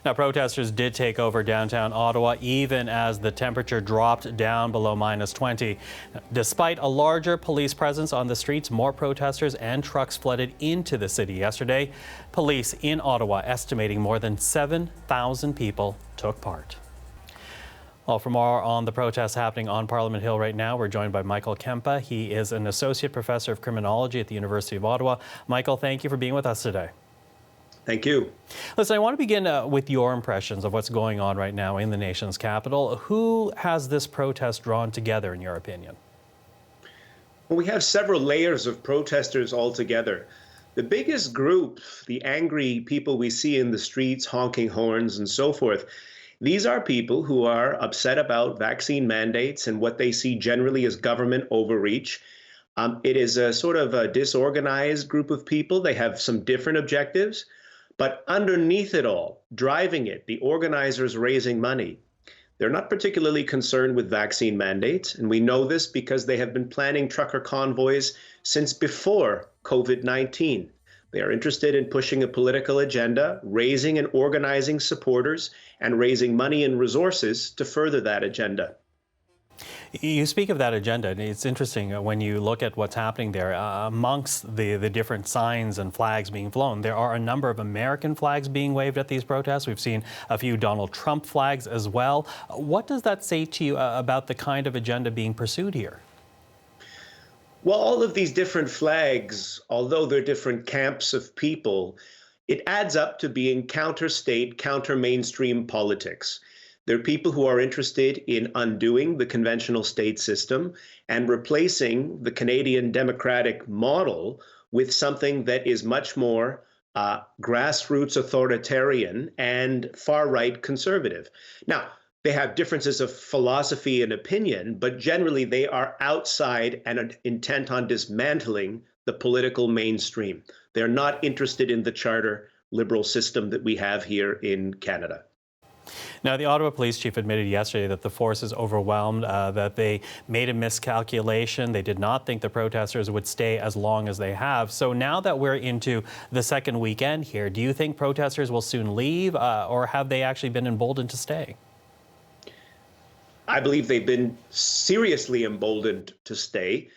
Now, protesters did take over downtown Ottawa even as the temperature dropped down below -20. Despite a larger police presence on the streets, more protesters and trucks flooded into the city yesterday. Police in Ottawa estimating more than 7,000 people took part. Well, for more on the protests happening on Parliament Hill right now, we're joined by Michael Kempa. He is an associate professor of criminology at the University of Ottawa. Michael, thank you for being with us today. Thank you. Listen, I want to begin with your impressions of what's going on right now in the nation's capital. Who has this protest drawn together, in your opinion? Well, we have several layers of protesters all together. The biggest group, the angry people we see in the streets, honking horns and so forth, these are people who are upset about vaccine mandates and what they see generally as government overreach. It is a sort of a disorganized group of people. They have some different objectives, but underneath it all, driving it, the organizers raising money. They're not particularly concerned with vaccine mandates, and we know this because they have been planning trucker convoys since before COVID-19. They are interested in pushing a political agenda, raising and organizing supporters, and raising money and resources to further that agenda. You speak of that agenda, and it's interesting when you look at what's happening there. Amongst the different signs and flags being flown, there are a number of American flags being waved at these protests. We've seen a few Donald Trump flags as well. What does that say to you about the kind of agenda being pursued here? Well, all of these different flags, although they're different camps of people, it adds up to being counter-state, counter-mainstream politics. They're people who are interested in undoing the conventional state system and replacing the Canadian democratic model with something that is much more grassroots authoritarian and far-right conservative. Now, they have differences of philosophy and opinion, but generally they are outside and intent on dismantling the political mainstream. They're not interested in the charter liberal system that we have here in Canada. Now, the Ottawa Police Chief admitted yesterday that the force is overwhelmed, that they made a miscalculation. They did not think the protesters would stay as long as they have. So now that we're into the second weekend here, do you think protesters will soon leave, or have they actually been emboldened to stay? I believe they've been seriously emboldened to stay.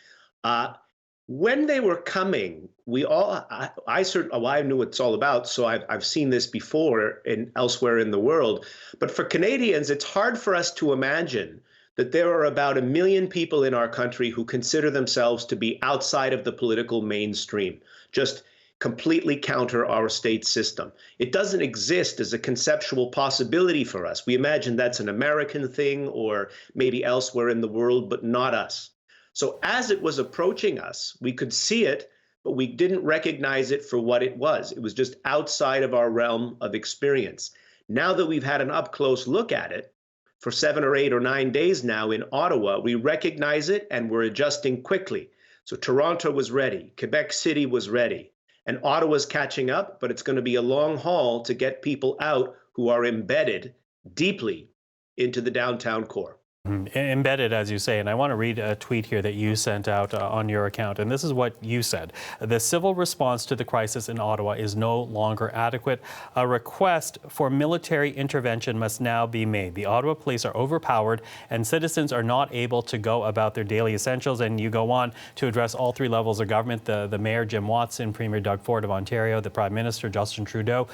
When they were coming, I knew what it's all about, so I've seen this before elsewhere in the world. But for Canadians, it's hard for us to imagine that there are about 1 million people in our country who consider themselves to be outside of the political mainstream, just completely counter our state system. It doesn't exist as a conceptual possibility for us. We imagine that's an American thing or maybe elsewhere in the world, but not us. So as it was approaching us, we could see it, but we didn't recognize it for what it was. It was just outside of our realm of experience. Now that we've had an up-close look at it for 7 or 8 or 9 days now in Ottawa, we recognize it and we're adjusting quickly. So Toronto was ready, Quebec City was ready. And Ottawa's catching up, but it's going to be a long haul to get people out who are embedded deeply into the downtown core. Embedded, as you say, and I want to read a tweet here that you sent out on your account, and this is what you said. The civil response to the crisis in Ottawa is no longer adequate. A request for military intervention must now be made. The Ottawa police are overpowered and citizens are not able to go about their daily essentials. And you go on to address all 3 levels of government, the Mayor, Jim Watson, Premier Doug Ford of Ontario, the Prime Minister, Justin Trudeau.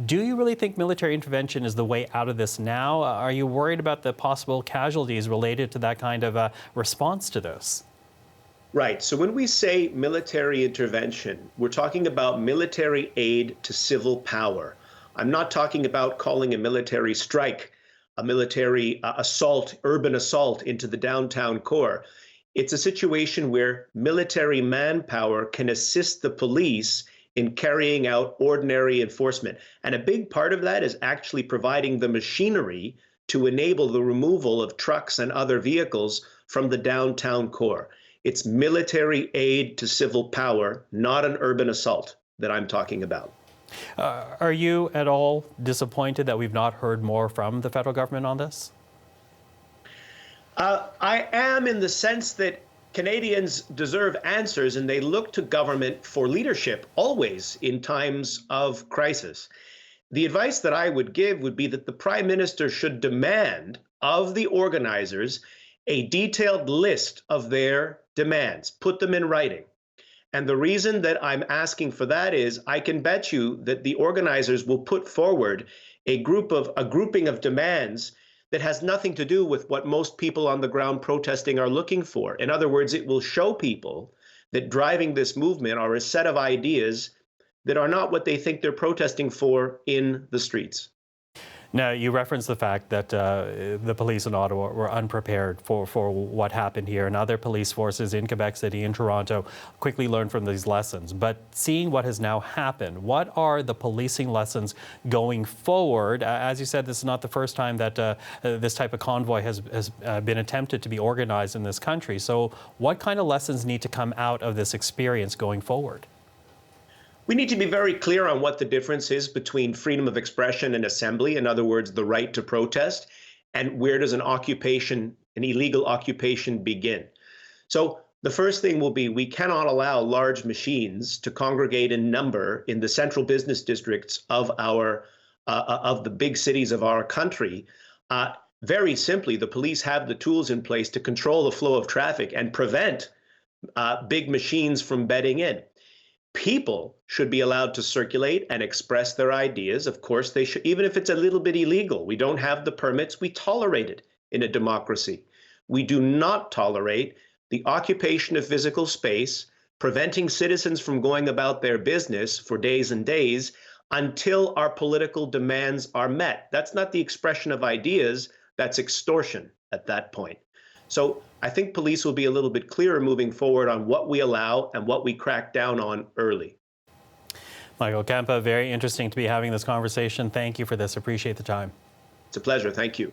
Do you really think military intervention is the way out of this now? Are you worried about the possible casualties related to that kind of response to this? Right. So when we say military intervention, we're talking about military aid to civil power. I'm not talking about calling a military strike, a military assault, urban assault into the downtown core. It's a situation where military manpower can assist the police in carrying out ordinary enforcement. And a big part of that is actually providing the machinery to enable the removal of trucks and other vehicles from the downtown core. It's military aid to civil power, not an urban assault that I'm talking about. Are you at all disappointed that we've not heard more from the federal government on this? I am, in the sense that Canadians deserve answers and they look to government for leadership always in times of crisis. the advice that I would give would be that the Prime Minister should demand of the organizers a detailed list of their demands, put them in writing. And the reason that I'm asking for that is I can bet you that the organizers will put forward a grouping of demands that has nothing to do with what most people on the ground protesting are looking for. In other words, it will show people that driving this movement are a set of ideas that are not what they think they're protesting for in the streets. Now, you referenced the fact that the police in Ottawa were unprepared for what happened here, and other police forces in Quebec City and Toronto quickly learned from these lessons. But seeing what has now happened, what are the policing lessons going forward? As you said, this is not the first time that this type of convoy has been attempted to be organized in this country. So what kind of lessons need to come out of this experience going forward? We need to be very clear on what the difference is between freedom of expression and assembly, in other words, the right to protest, and where does an illegal occupation begin. So the first thing will be we cannot allow large machines to congregate in number in the central business districts of the big cities of our country. Very simply, the police have the tools in place to control the flow of traffic and prevent big machines from bedding in. People should be allowed to circulate and express their ideas. Of course, they should, even if it's a little bit illegal. We don't have the permits. We tolerate it in a democracy. We do not tolerate the occupation of physical space, preventing citizens from going about their business for days and days until our political demands are met. That's not the expression of ideas. That's extortion at that point. So I think police will be a little bit clearer moving forward on what we allow and what we crack down on early. Michael Kempa, very interesting to be having this conversation. Thank you for this. Appreciate the time. It's a pleasure. Thank you.